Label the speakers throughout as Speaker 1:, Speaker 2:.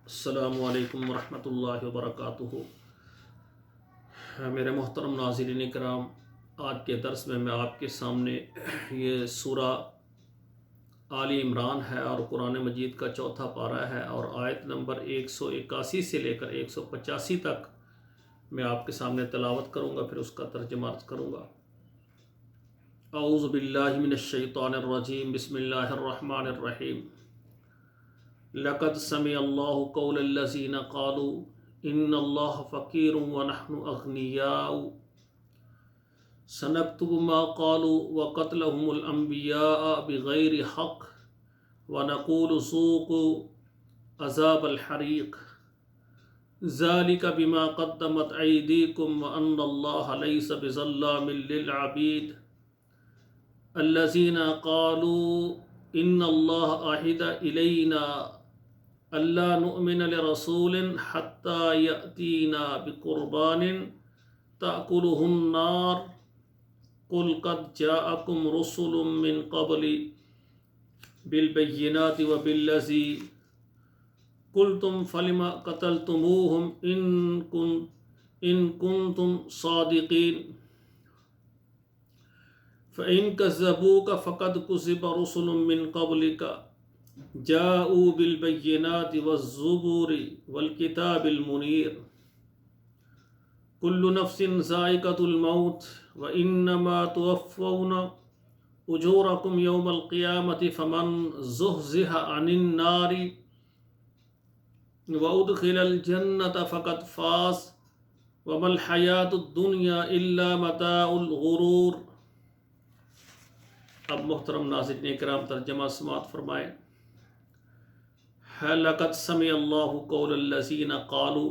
Speaker 1: السلام علیکم ورحمۃ اللہ وبرکاتہ۔ میرے محترم ناظرین کرام، آج کے درس میں آپ کے سامنے یہ سورہ آل عمران ہے اور قرآن مجید کا چوتھا پارہ ہے اور آیت نمبر 181 سے لے کر 185 تک میں آپ کے سامنے تلاوت کروں گا، پھر اس کا ترجمہ عرض کروں گا۔ اعوذ باللہ من الشیطان الرجیم، بسم اللہ الرحمن الرحیم۔ لقد سمع اللہ قول الذین قالوا ان اللہ فقیر ونحن اغنیاء سنکتب ما قالوا وقتلهم الانبیاء بغیر حق ونقول ذوقوا عذاب الحریق ذلك بما قدمت ایدیکم وان اللہ لیس بظلام للعبید الذین قالوا ان اللہ عہد الینا اللہ نؤمن لرسول حتی یأتینا بقربان تأکلہ النار قل قد جاءکم رسل من قبل بالبینات وبالذی قلتم فلم قتلتموہم ان کنتم صادقین فإن كذبوك فقد كذب رسل من قبلك جاءوا بالبينات والزبور والكتاب المنير كل نفس ذائقة الموت وإنما توفون أجوركم يوم القيامة فمن زحزح عن النار وأدخل الجنة فقد فاز وما الحياة الدنيا إلا متاع الغرور۔ اب محترم ناظرین کرام ترجمہ سماعت فرمائیں۔ لقد سمع اللہ قول الذین قالوا،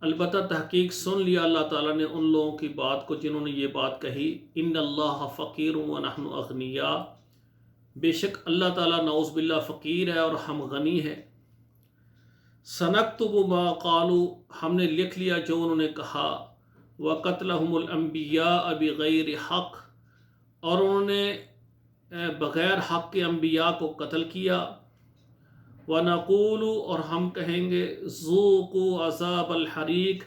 Speaker 1: البتہ تحقیق سن لیا اللہ تعالیٰ نے ان لوگوں کی بات کو جنہوں نے یہ بات کہی، ان اللہ فقیر ونحن اغنیاء، بے شک اللہ تعالیٰ نعوذ باللہ فقیر ہے اور ہم غنی ہیں۔ سنکتب ما قالوا، ہم نے لکھ لیا جو انہوں نے کہا، وقتلہم الانبیاء بغیر حق، اور انہوں نے بغیر حق کے انبیاء کو قتل کیا۔ وَنَقُولُ، اور ہم کہیں گے، ذُوقُوا عذاب الحریق،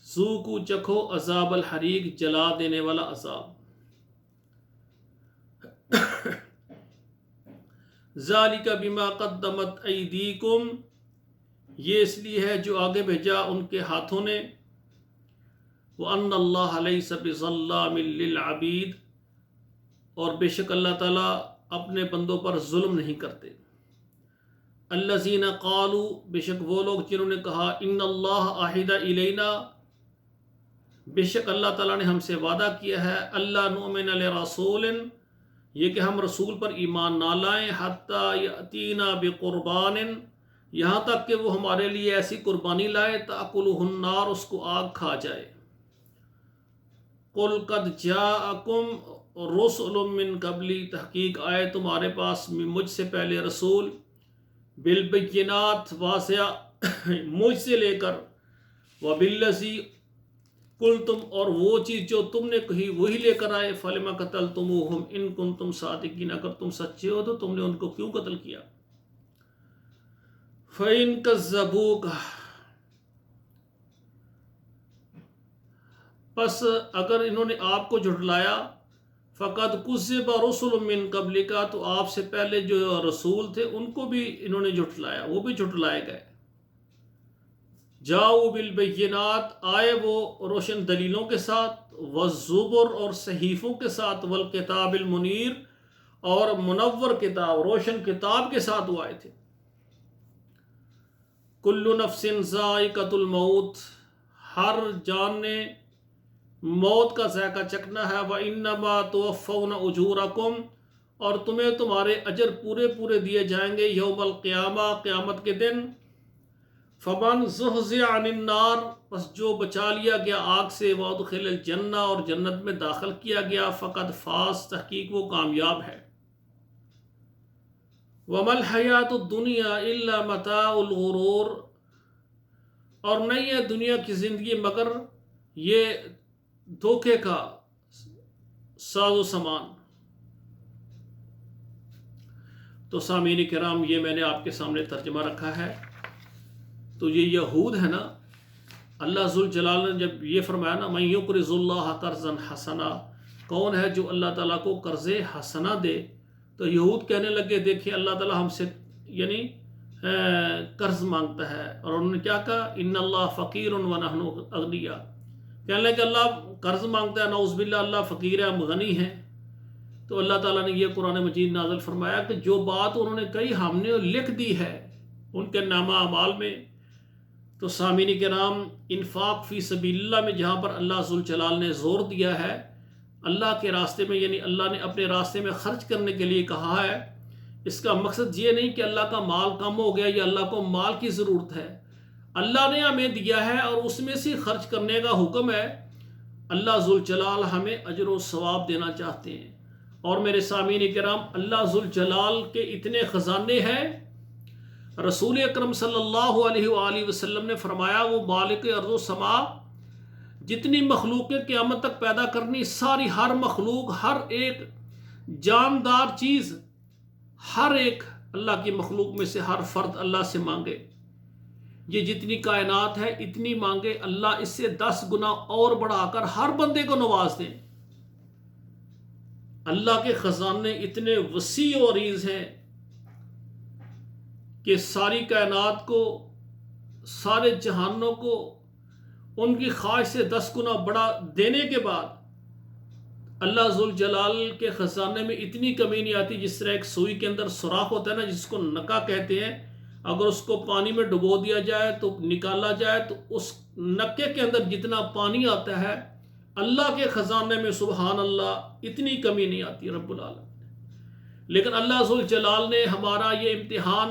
Speaker 1: ذُوقُوا چکھو عذاب الحریق، جلا دینے والا عذاب۔ ذَلِكَ بِمَا قَدَّمَتْ أَيْدِيكُمْ، یہ اس لیے ہے جو آگے بھیجا ان کے ہاتھوں نے۔ وَأَنَّ اللَّهَ لَيْسَ بِظَلَّامٍ لِّلْعَبِيدِ، اور بے شک اللہ تعالیٰ اپنے بندوں پر ظلم نہیں کرتے۔ الذین قالوا، بے شک وہ لوگ جنہوں نے کہا، ان اللہ عہد الینا، بے شک اللہ تعالیٰ نے ہم سے وعدہ کیا ہے، اللہ نؤمن لرسول، یہ کہ ہم رسول پر ایمان نہ لائیں، حتی یأتینا بقربان، یہاں تک کہ وہ ہمارے لیے ایسی قربانی لائے، تأکلہ النار، اس کو آگ کھا جائے۔ قل قد جاءکم رسل من قبلی، تحقیق آئے تمہارے پاس مجھ سے پہلے رسول، بالبینات، واضح مجھ سے لے کر، وبالذی قلتم، اور وہ چیز جو تم نے کہی وہی لے کر آئے، فلم قتلتموہم ان کنتم صادقین، اگر تم سچے ہو تو تم نے ان کو کیوں قتل کیا۔ فإن کذبوک، پس اگر انہوں نے آپ کو جھٹلایا، فقد کذب رسل من قبلک، تو آپ سے پہلے جو رسول تھے ان کو بھی انہوں نے جھٹلایا، وہ بھی جھٹلائے گئے۔ جاؤ بالبینات، آئے وہ روشن دلیلوں کے ساتھ، والزبر، اور صحیفوں کے ساتھ، والکتاب المنیر، اور منور کتاب، روشن کتاب کے ساتھ وہ آئے تھے۔ کل نفس ذائقۃ الموت، ہر جان نے موت کا ذائقہ چکھنا ہے۔ وَإِنَّمَا تُوَفَّوْنَ أُجُورَكُمْ، اور تمہیں تمہارے اجر پورے پورے دیے جائیں گے، یوم القیامہ، قیامت کے دن۔ فَمَنْ زُحْزِحَ عَنِ النَّارِ، پس جو بچا لیا گیا آگ سے، وَأُدْخِلَ الْجَنَّةَ، اور جنت میں داخل کیا گیا، فَقَدْ فَازَ، تحقیق وہ کامیاب ہے۔ وَمَا الْحَيَاةُ الدُّنْيَا إِلَّا مَتَاعُ الْغُرُورِ، اور نہیں ہے دنیا کی زندگی مگر یہ دھوکے کا ساز و سامان۔ تو سامعین کرام یہ میں نے آپ کے سامنے ترجمہ رکھا ہے۔ تو یہ یہود ہے نا، اللہ ذوالجلال نے جب یہ فرمایا نا من یقرض اللہ قرضا حسنا، کون ہے جو اللہ تعالیٰ کو قرض حسنا دے، تو یہود کہنے لگے دیکھیں اللہ تعالیٰ ہم سے یعنی قرض مانگتا ہے، اور انہوں نے کیا کہا ان اللہ فقیر ونحن اغنیاء، کہنے لگے اللہ قرض مانگتا ہے، نعوذ باللہ اللہ فقیر ہے ہم غنی ہیں۔ تو اللہ تعالیٰ نے یہ قرآن مجید نازل فرمایا کہ جو بات انہوں نے کہی ہم نے لکھ دی ہے ان کے نامہ اعمال میں۔ تو سامعین کرام انفاق فی سبیل اللہ میں جہاں پر اللہ ذوالجلال نے زور دیا ہے، اللہ کے راستے میں یعنی اللہ نے اپنے راستے میں خرچ کرنے کے لیے کہا ہے، اس کا مقصد یہ نہیں کہ اللہ کا مال کم ہو گیا یا اللہ کو مال کی ضرورت ہے، اللہ نے ہمیں دیا ہے اور اس میں سے خرچ کرنے کا حکم ہے۔ اللہ ذوالجلال ہمیں اجر و ثواب دینا چاہتے ہیں، اور میرے سامعین کرام اللہ ذوالجلال کے اتنے خزانے ہیں، رسول اکرم صلی اللہ علیہ وآلہ وسلم نے فرمایا وہ مالک ارض و سما، جتنی مخلوق قیامت تک پیدا کرنی ساری ہر مخلوق، ہر ایک جاندار چیز، ہر ایک اللہ کی مخلوق میں سے ہر فرد اللہ سے مانگے، یہ جتنی کائنات ہے اتنی مانگے، اللہ اس سے 10 گنا اور بڑھا کر ہر بندے کو نواز دیں۔ اللہ کے خزانے اتنے وسیع و عریض ہیں کہ ساری کائنات کو، سارے جہانوں کو ان کی خواہش سے 10 گنا بڑا دینے کے بعد اللہ ذوالجلال کے خزانے میں اتنی کمی نہیں آتی۔ جس طرح ایک سوئی کے اندر سوراخ ہوتا ہے نا جس کو نکا کہتے ہیں، اگر اس کو پانی میں ڈبو دیا جائے تو نکالا جائے تو اس نکے کے اندر جتنا پانی آتا ہے اللہ کے خزانے میں سبحان اللہ اتنی کمی نہیں آتی رب العالمین۔ لیکن اللہ ذوالجلال نے ہمارا یہ امتحان،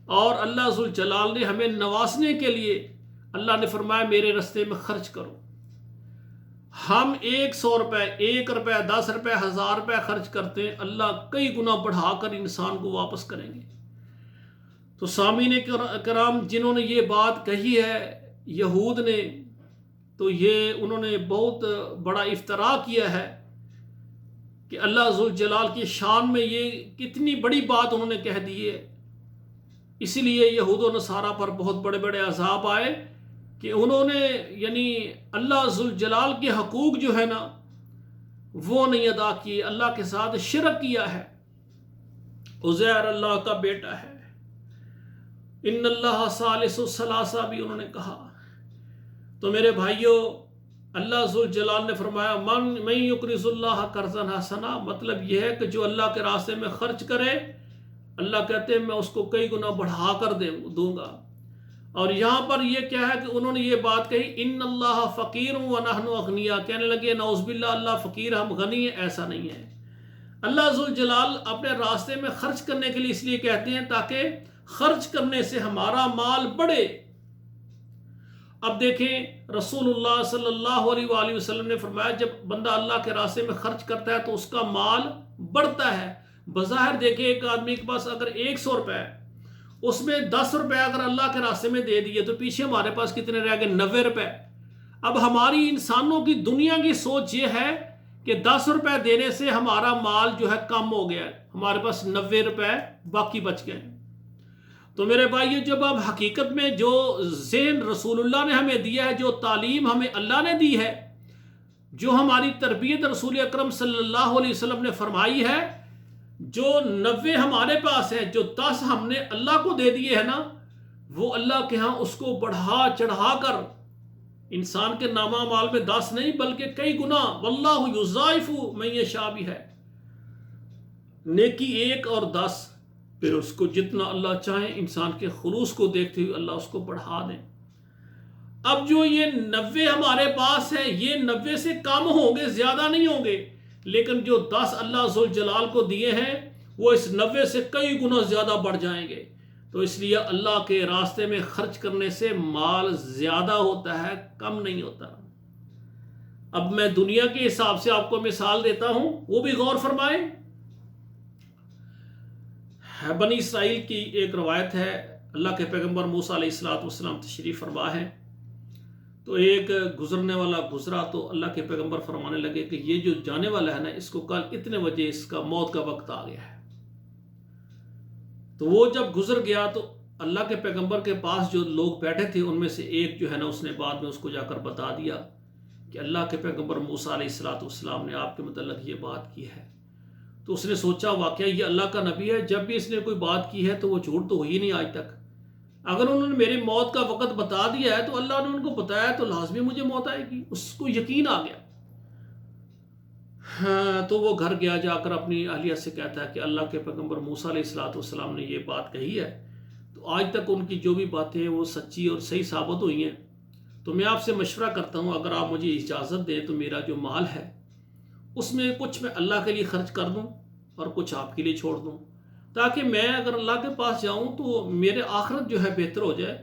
Speaker 1: اور اللہ ذوالجلال نے ہمیں نوازنے کے لیے اللہ نے فرمایا میرے راستے میں خرچ کرو۔ ہم 100 روپے، 1 روپے، 10 روپے، 1000 روپے خرچ کرتے ہیں، اللہ کئی گنا بڑھا کر انسان کو واپس کریں گے۔ تو سامعین کرام جنہوں نے یہ بات کہی ہے یہود نے، تو یہ انہوں نے بہت بڑا افتراء کیا ہے کہ اللہ ذوالجلال کی شان میں یہ کتنی بڑی بات انہوں نے کہہ دی ہے۔ اسی لیے یہود و نصارہ پر بہت بڑے بڑے عذاب آئے کہ انہوں نے یعنی اللہ ذوالجلال کے حقوق جو ہے نا وہ نہیں ادا کیے، اللہ کے ساتھ شرک کیا ہے۔ عزیر اللہ کا بیٹا ہے، ان اللہ ثالث الثلاثہ بھی انہوں نے کہا۔ تو میرے بھائیوں اللہ ذوالجلال نے فرمایا من یقرض اللہ قرضا حسنا، مطلب یہ ہے کہ جو اللہ کے راستے میں خرچ کرے اللہ کہتے ہیں میں اس کو کئی گنا بڑھا کر دوں گا۔ اور یہاں پر یہ کیا ہے کہ انہوں نے یہ بات کہی ان اللہ فقیر ونحن اغنیاء، کہنے لگے نعوذ باللہ اللہ فقیر ہم غنی ہیں، ایسا نہیں ہے۔ اللہ ذوالجلال اپنے راستے میں خرچ کرنے کے لیے اس لیے کہتے ہیں تاکہ خرچ کرنے سے ہمارا مال بڑھے۔ اب دیکھیں رسول اللہ صلی اللہ علیہ وآلہ وسلم نے فرمایا جب بندہ اللہ کے راستے میں خرچ کرتا ہے تو اس کا مال بڑھتا ہے۔ بظاہر دیکھیں ایک آدمی کے پاس اگر 100 روپے ہے، اس میں 10 روپے اگر اللہ کے راستے میں دے دیے تو پیچھے ہمارے پاس کتنے رہ گئے؟ 90 روپے۔ اب ہماری انسانوں کی دنیا کی سوچ یہ ہے کہ 10 روپے دینے سے ہمارا مال جو ہے کم ہو گیا ہے، ہمارے پاس 90 روپے باقی بچ گئے۔ تو میرے بھائیو جب اب حقیقت میں جو ذہن رسول اللہ نے ہمیں دیا ہے، جو تعلیم ہمیں اللہ نے دی ہے، جو ہماری تربیت رسول اکرم صلی اللہ علیہ وسلم نے فرمائی ہے، جو 90 ہمارے پاس ہے، جو 10 ہم نے اللہ کو دے دیے ہیں نا، وہ اللہ کے ہاں اس کو بڑھا چڑھا کر انسان کے نامہ اعمال میں 10 نہیں بلکہ کئی گنا، واللہ یضاعف من یشاء بھی ہے، نیکی 1 اور 10، پھر اس کو جتنا اللہ چاہے انسان کے خلوص کو دیکھتے ہوئے اللہ اس کو بڑھا دیں۔ اب جو یہ 90 ہمارے پاس ہے یہ 90 سے کم ہوں گے، زیادہ نہیں ہوں گے، لیکن جو 10 اللہ ذوالجلال کو دیے ہیں وہ اس 90 سے کئی گنا زیادہ بڑھ جائیں گے۔ تو اس لیے اللہ کے راستے میں خرچ کرنے سے مال زیادہ ہوتا ہے، کم نہیں ہوتا۔ اب میں دنیا کے حساب سے آپ کو مثال دیتا ہوں، وہ بھی غور فرمائیں۔ بنی اسرائیل کی ایک روایت ہے، اللہ کے پیغمبر موسیٰ علیہ السلام تشریف فرما ہے، تو ایک گزرنے والا گزرا تو اللہ کے پیغمبر فرمانے لگے کہ یہ جو جانے والا ہے نا، اس کو کل اتنے بجے اس کا موت کا وقت آ گیا ہے۔ تو وہ جب گزر گیا تو اللہ کے پیغمبر کے پاس جو لوگ بیٹھے تھے ان میں سے ایک جو ہے نا اس نے بعد میں اس کو جا کر بتا دیا کہ اللہ کے پیغمبر موسیٰ علیہ السلام نے آپ کے متعلق یہ بات کی ہے۔ تو اس نے سوچا واقعہ یہ اللہ کا نبی ہے، جب بھی اس نے کوئی بات کی ہے تو وہ جھوٹ تو ہوئی نہیں آج تک، اگر انہوں نے میری موت کا وقت بتا دیا ہے تو اللہ نے ان کو بتایا تو لازمی مجھے موت آئے گی۔ اس کو یقین آ گیا۔ تو وہ گھر گیا، جا کر اپنی اہلیہ سے کہتا ہے کہ اللہ کے پیغمبر موسیٰ علیہ السلام نے یہ بات کہی ہے، تو آج تک ان کی جو بھی باتیں ہیں وہ سچی اور صحیح ثابت ہوئی ہیں۔ تو میں آپ سے مشورہ کرتا ہوں اگر آپ مجھے اجازت دیں تو میرا جو مال ہے اس میں کچھ میں اللہ کے لیے خرچ کر دوں اور کچھ آپ کے لیے چھوڑ دوں، تاکہ میں اگر اللہ کے پاس جاؤں تو میرے آخرت جو ہے بہتر ہو جائے۔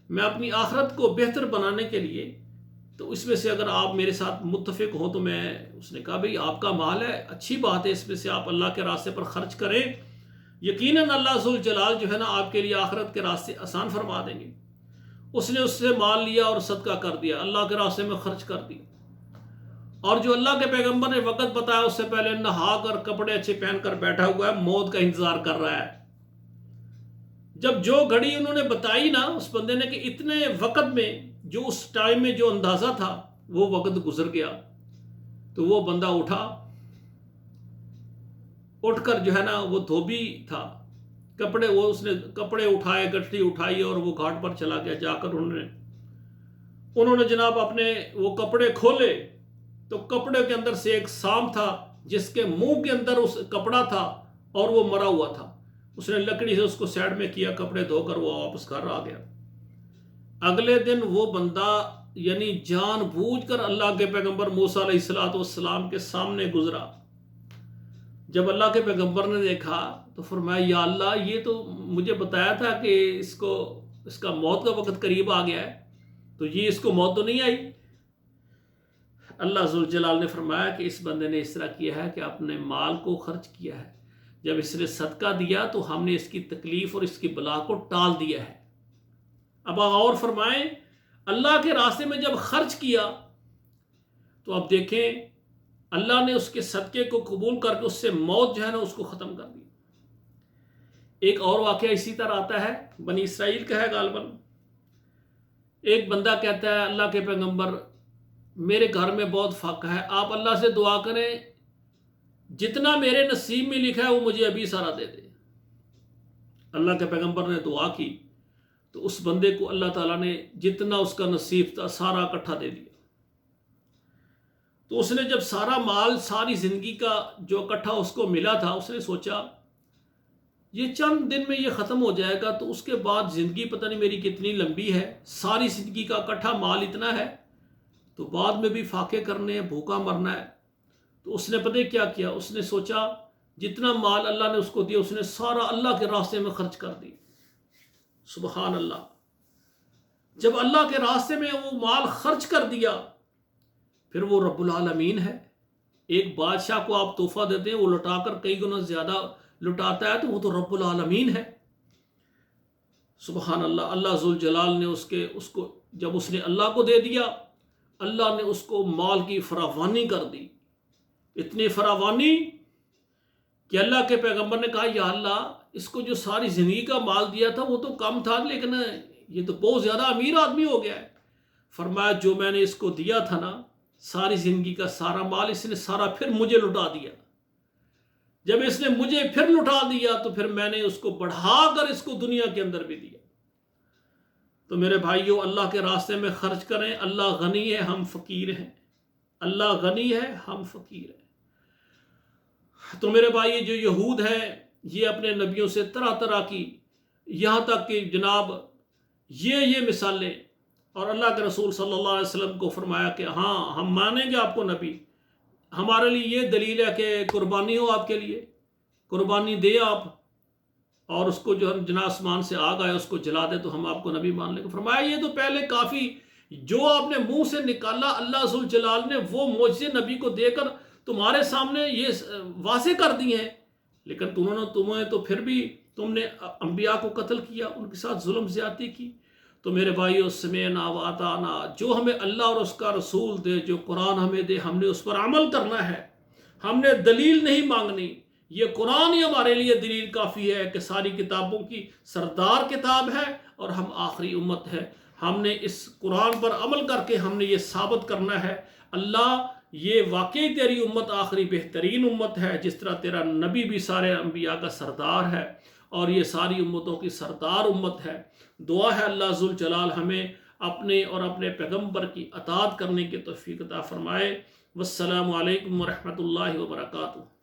Speaker 1: میں اپنی آخرت کو بہتر بنانے کے لیے تو اس میں سے اگر آپ میرے ساتھ متفق ہوں تو میں، اس نے کہا بھئی آپ کا مال ہے، اچھی بات ہے، اس میں سے آپ اللہ کے راستے پر خرچ کریں، یقیناً اللہ ذوالجلال جو ہے نا آپ کے لیے آخرت کے راستے آسان فرما دیں گے۔ اس نے اس سے مال لیا اور صدقہ کر دیا، اللہ کے راستے میں خرچ کر دیا۔ اور جو اللہ کے پیغمبر نے وقت بتایا اس سے پہلے نہا کر کپڑے اچھے پہن کر بیٹھا ہوا ہے، موت کا انتظار کر رہا ہے۔ جب جو گھڑی انہوں نے بتائی نا اس بندے نے کہ اتنے وقت میں، جو اس ٹائم میں جو اندازہ تھا وہ وقت گزر گیا، تو وہ بندہ اٹھا، اٹھ کر جو ہے نا وہ دھوبی تھا، اس نے کپڑے اٹھائے، گٹھلی اٹھائی اور وہ گھاٹ پر چلا گیا۔ جا کر انہوں نے جناب اپنے وہ کپڑے کھولے تو کپڑے کے اندر سے ایک سانپ تھا جس کے منہ کے اندر اس کپڑا تھا اور وہ مرا ہوا تھا۔ اس نے لکڑی سے اس کو سائڈ میں کیا، کپڑے دھو کر وہ واپس گھر آ گیا۔ اگلے دن وہ بندہ یعنی جان بوجھ کر اللہ کے پیغمبر موسیٰ علیہ السلام کے سامنے گزرا۔ جب اللہ کے پیغمبر نے دیکھا تو فرمایا یا اللہ یہ تو مجھے بتایا تھا کہ اس کا موت کا وقت قریب آ گیا ہے، تو یہ اس کو موت تو نہیں آئی؟ اللہ ذوالجلال نے فرمایا کہ اس بندے نے اس طرح کیا ہے کہ اپنے مال کو خرچ کیا ہے، جب اس نے صدقہ دیا تو ہم نے اس کی تکلیف اور اس کی بلا کو ٹال دیا ہے۔ اب اور فرمائیں اللہ کے راستے میں جب خرچ کیا تو اب دیکھیں اللہ نے اس کے صدقے کو قبول کر کے اس سے موت جو ہے نا اس کو ختم کر دی۔ ایک اور واقعہ اسی طرح آتا ہے، بنی اسرائیل کا ہے غالباً۔ ایک بندہ کہتا ہے اللہ کے پیغمبر میرے گھر میں بہت فاقہ ہے، آپ اللہ سے دعا کریں جتنا میرے نصیب میں لکھا ہے وہ مجھے ابھی سارا دے دے۔ اللہ کے پیغمبر نے دعا کی تو اس بندے کو اللہ تعالیٰ نے جتنا اس کا نصیب تھا سارا اکٹھا دے دیا۔ تو اس نے جب سارا مال ساری زندگی کا جو اکٹھا اس کو ملا تھا، اس نے سوچا یہ چند دن میں یہ ختم ہو جائے گا، تو اس کے بعد زندگی پتہ نہیں میری کتنی لمبی ہے، ساری زندگی کا اکٹھا مال اتنا ہے تو بعد میں بھی فاقے کرنے ہیں، بھوکا مرنا ہے۔ تو اس نے پتہ کیا کیا، اس نے سوچا جتنا مال اللہ نے اس کو دیا اس نے سارا اللہ کے راستے میں خرچ کر دی۔ سبحان اللہ! جب اللہ کے راستے میں وہ مال خرچ کر دیا پھر وہ رب العالمین ہے۔ ایک بادشاہ کو آپ تحفہ دیتے ہیں، وہ لٹا کر کئی گنا زیادہ لٹاتا ہے، تو وہ تو رب العالمین ہے۔ سبحان اللہ! اللہ ذوالجلال نے اس کو جب اس نے اللہ کو دے دیا، اللہ نے اس کو مال کی فراوانی کر دی، اتنی فراوانی کہ اللہ کے پیغمبر نے کہا یا اللہ اس کو جو ساری زندگی کا مال دیا تھا وہ تو کم تھا، لیکن یہ تو بہت زیادہ امیر آدمی ہو گیا ہے۔ فرمایا جو میں نے اس کو دیا تھا نا ساری زندگی کا سارا مال، اس نے سارا پھر مجھے لٹا دیا۔ جب اس نے مجھے پھر لٹا دیا تو پھر میں نے اس کو بڑھا کر اس کو دنیا کے اندر بھی دیا۔ تو میرے بھائیوں اللہ کے راستے میں خرچ کریں، اللہ غنی ہے، ہم فقیر ہیں۔ اللہ غنی ہے، ہم فقیر ہیں۔ تو میرے بھائی جو یہود ہیں یہ اپنے نبیوں سے طرح طرح کی، یہاں تک کہ جناب یہ مثالیں، اور اللہ کے رسول صلی اللہ علیہ وسلم کو فرمایا کہ ہاں ہم مانیں گے آپ کو نبی، ہمارے لیے یہ دلیل ہے کہ قربانی ہو آپ کے لیے، قربانی دے آپ، اور اس کو جو ہم جناب آسمان سے آگ آئے اس کو جلا دے تو ہم آپ کو نبی مان لیں گے۔ فرمایا یہ تو پہلے کافی جو آپ نے منہ سے نکالا اللہ ذوالجلال نے وہ معجزے نبی کو دے کر تمہارے سامنے یہ واضح کر دی ہیں، لیکن تمہیں تو پھر بھی تم نے انبیاء کو قتل کیا، ان کے ساتھ ظلم زیادتی کی۔ تو میرے بھائیو سمعنا و اطعنا، جو ہمیں اللہ اور اس کا رسول دے، جو قرآن ہمیں دے، ہم نے اس پر عمل کرنا ہے، ہم نے دلیل نہیں مانگنی۔ یہ قرآن ہی ہمارے لیے دلیل کافی ہے کہ ساری کتابوں کی سردار کتاب ہے اور ہم آخری امت ہے۔ ہم نے اس قرآن پر عمل کر کے ہم نے یہ ثابت کرنا ہے اللہ یہ واقعی تیری امت آخری بہترین امت ہے، جس طرح تیرا نبی بھی سارے انبیاء کا سردار ہے اور یہ ساری امتوں کی سردار امت ہے۔ دعا ہے اللہ ذوالجلال ہمیں اپنے اور اپنے پیغمبر کی اطاعت کرنے کی توفیق عطا فرمائے۔ والسلام علیکم ورحمۃ اللہ وبرکاتہ۔